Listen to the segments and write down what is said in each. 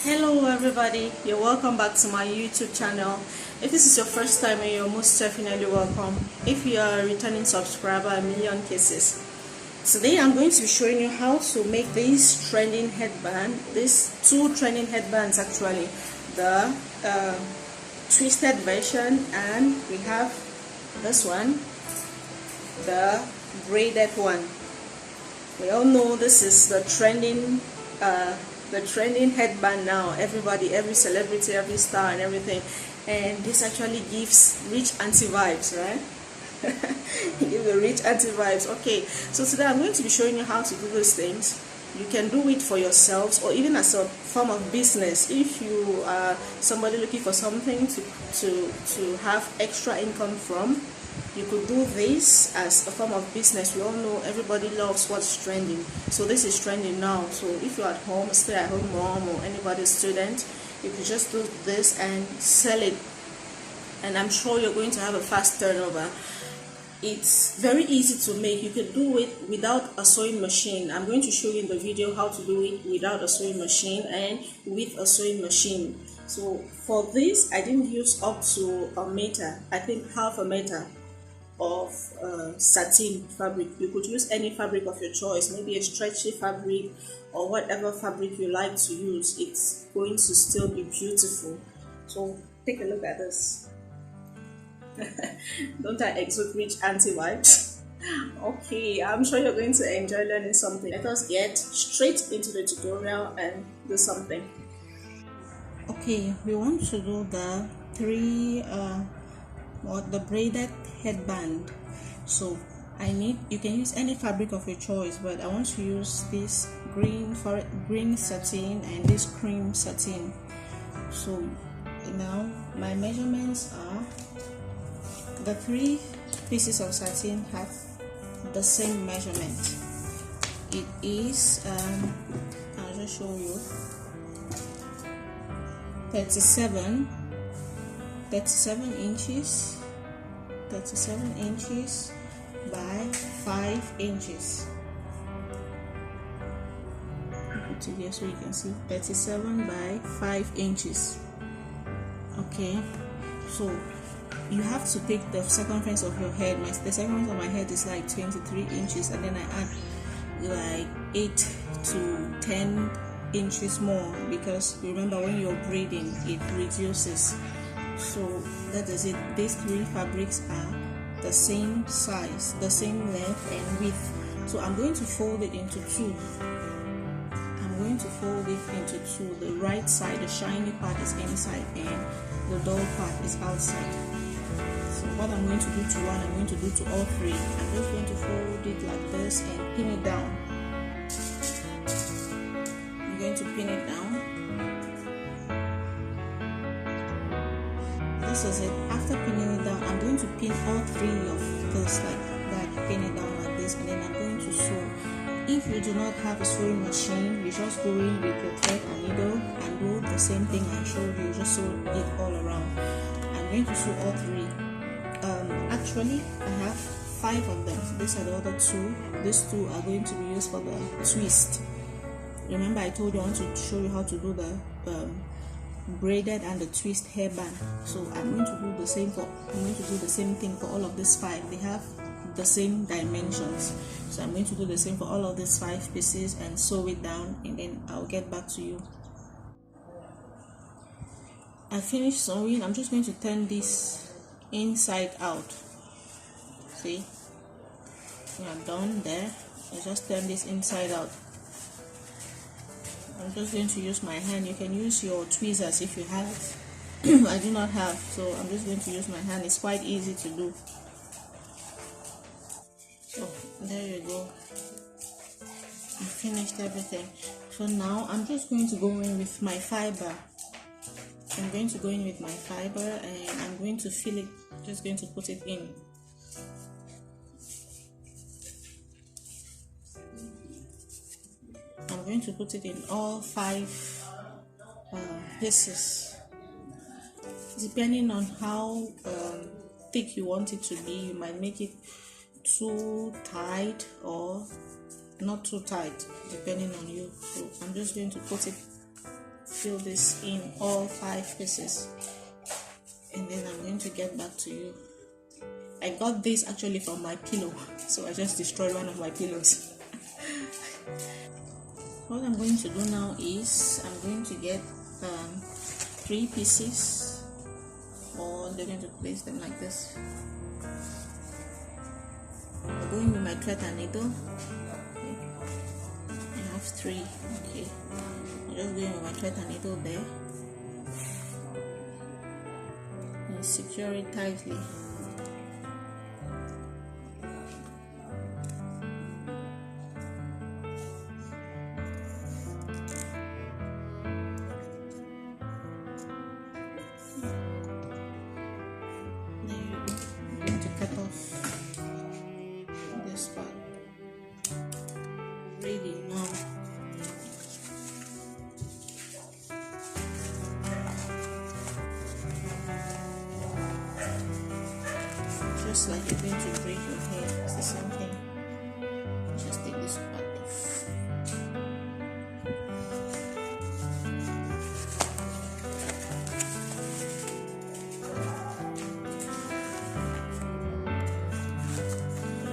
Hello everybody, you're welcome back to my YouTube channel. If this is your first time, you're most definitely welcome. If you are a returning subscriber, a million kisses. Today I'm going to be showing you how to make this trending headband, these two trending headbands actually, the twisted version, and we have this one, the braided one. We all know this is the trending headband now. Everybody, every celebrity, every star and everything, and this actually gives rich auntie vibes, right? Give the rich auntie vibes. Okay, so today I'm going to be showing you how to do those things. You can do it for yourselves or even as a form of business. If you are somebody looking for something to have extra income from, you could do this as a form of business. We all know everybody loves what's trending, so this is trending now. So if you're at home, stay at home mom, or anybody student, you could just do this and sell it, and I'm sure you're going to have a fast turnover. It's very easy to make. You can do it without a sewing machine. I'm going to show you in the video how to do it without a sewing machine and with a sewing machine. So for this, I didn't use up to a meter, I think half a meter of satin fabric. You could use any fabric of your choice, maybe a stretchy fabric or whatever fabric you like to use. It's going to still be beautiful. So take a look at this. Don't I exude rich auntie vibes? Okay, I'm sure you're going to enjoy learning something. Let us get straight into the tutorial and do something. Okay, we want to do the the braided headband. So you can use any fabric of your choice, but I want to use this green satin and this cream satin. So now my measurements are, the 3 pieces of satin have the same measurement. It is I'll just show you, 37 inches by 5 inches. Put it here so you can see, 37 by 5 inches. Okay, so you have to pick the circumference of your head. The circumference of my head is like 23 inches, and then I add like 8 to 10 inches more, because remember, when you're braiding it reduces. So that is it. These 3 fabrics are the same size, the same length and width. So I'm going to fold it into 2. The right side, the shiny part, is inside and the dull part is outside. So what I'm going to do to one, I'm going to do to all 3. I'm just going to fold it like this and pin it down. I'm going to pin it down. This is it. After pinning it down, I'm going to pin all 3 of this like that, pin it down like this, and then I'm going to sew. If you do not have a sewing machine, you just go in with your thread and needle and do the same thing I showed you. Just sew it all around. I'm going to sew all 3. Actually, I have 5 of them. These are the other 2. These 2 are going to be used for the twist. Remember, I told you I want to show you how to do the braided and the twist hairband. So I'm going to do the same thing for all of these 5. They have the same dimensions, so I'm going to do the same for all of these 5 pieces and sew it down, and then I'll get back to you. I finished sewing. I'm just going to turn this inside out. See, we are done there. I just turn this inside out. I'm just going to use my hand. You can use your tweezers if you have it. I do not have, so I'm just going to use my hand. It's quite easy to do. So there you go. I finished everything. So now I'm just going to go in with my fiber. I'm going to go in with my fiber and I'm going to fill it. Just going to put it in. I'm going to put it in all 5 pieces. Depending on how thick you want it to be, you might make it too tight or not too tight, depending on you. So I'm just going to put it fill this in all 5 pieces, and then I'm going to get back to you. I got this actually from my pillow, so I just destroyed one of my pillows. What I'm going to do now is I'm going to get 3 pieces, or they're going to place them like this. I'm going with my thread and needle. Okay. I have 3. Okay, I'm just going with my thread and needle there and secure it tightly. Just like you're going to braid your hair, it's the same thing. Just take this part off.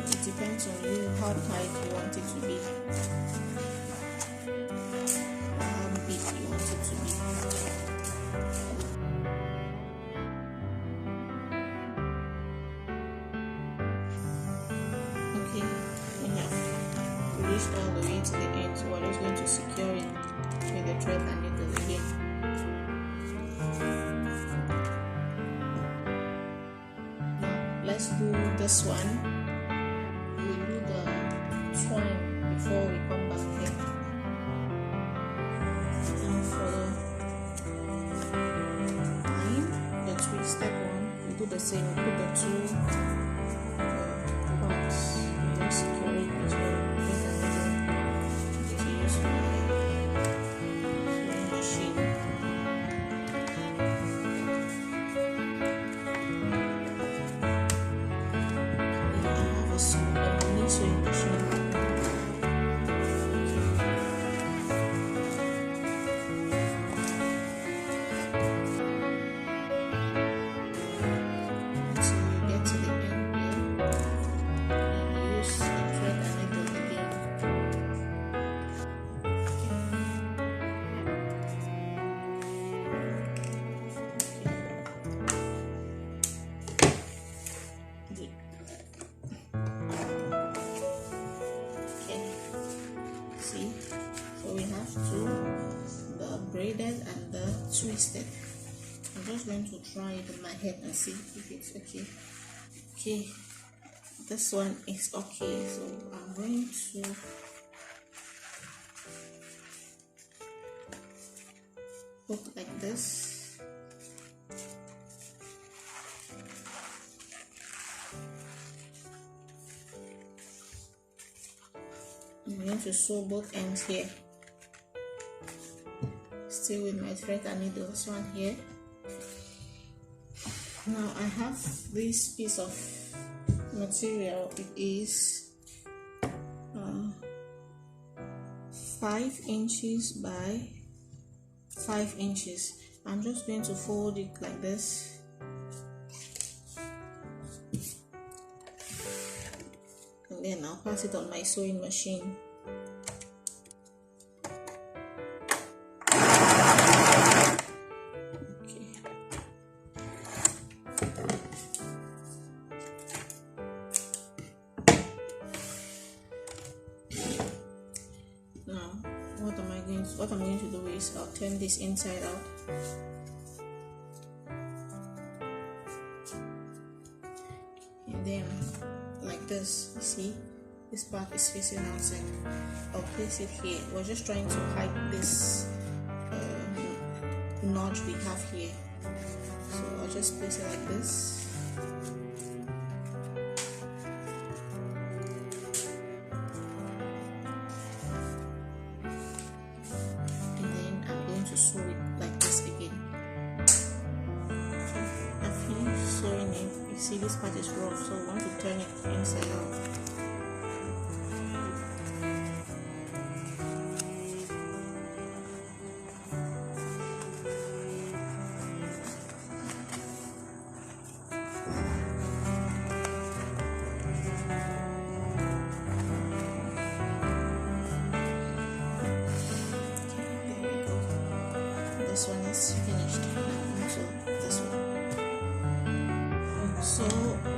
It depends on you how tight you want it to be, how big you want it to be. All the way to the end, so we're just going to secure it with the thread and needle again. Now let's do this one. We'll do the twine before we come back here. Now for the twine, the twisted one, we do the same. We put the 2 parts and then secure it as well. Braided and the twisted. I'm just going to try it in my head and see if it's okay. Okay, this one is okay, so I'm going to put like this. I'm going to sew both ends here. Still with my thread and needle, this one here. Now I have this piece of material. It is 5 inches by 5 inches. I'm just going to fold it like this. And then I'll pass it on my sewing machine. What I'm going to do is I'll turn this inside out. And then like this, you see, this part is facing outside. I'll place it here. We're just trying to hide this notch we have here. So I'll just place it like this. Sew it like this again. I finished sewing it. You see this part is rough, so I want to turn it inside out. this one is finished. So this one. So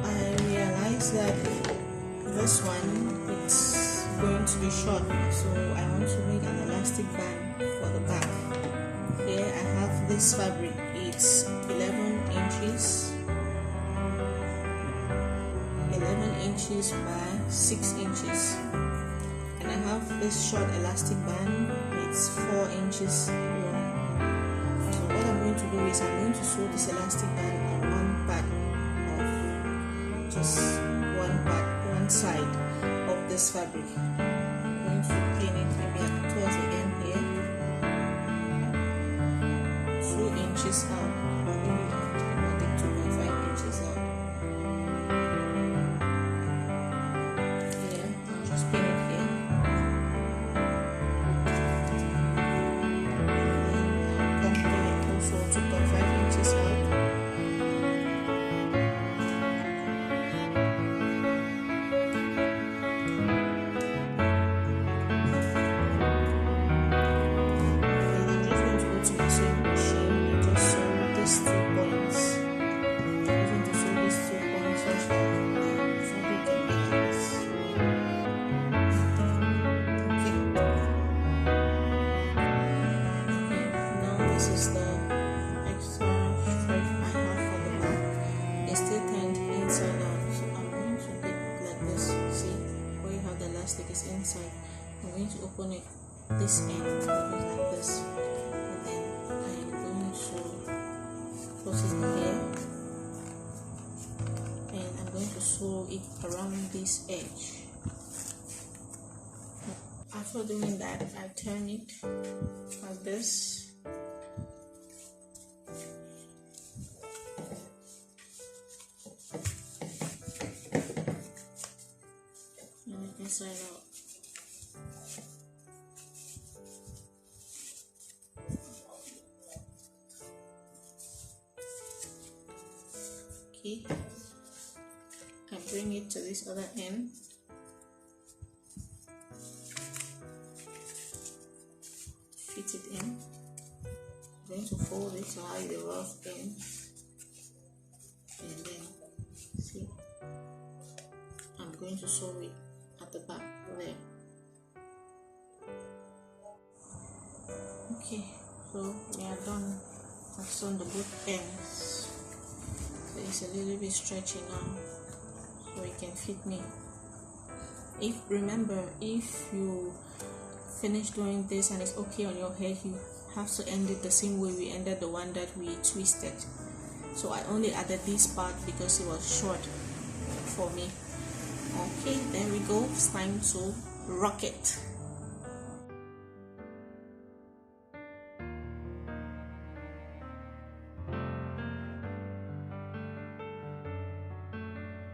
I realized that this one it's going to be short, so I want to make an elastic band for the back. Here I have this fabric. It's 11 inches by 6 inches, and I have this short elastic band. It's 4 inches long. So what I'm going to do is I'm going to sew this elastic band on one part of just one side of this fabric. I'm going to pin it maybe towards the end here, 2 inches out, or maybe I'll take 2.5 inches out. Here, I'll just pin it here. And then I'll come pin it also 2.5 inches out. This is the extra thread I have for the back. It's still turned inside out, so I'm going to dip it like this. See where you have the elastic is inside. I'm going to open it this end, like this, and then I'm going to close it here, and I'm going to sew it around this edge. After doing that, I turn it like this. Inside out. Okay, I bring it to this other end. Fit it in. I'm going to fold it to hide the rough end, and then see, I'm going to sew it at the back there. Okay, so we are done. I've sewn the both ends, so it's a little bit stretchy now, so it can fit me. Remember, if you finish doing this and it's okay on your head, you have to end it the same way we ended the one that we twisted. So I only added this part because it was short for me. Okay, there we go. It's time to rock it.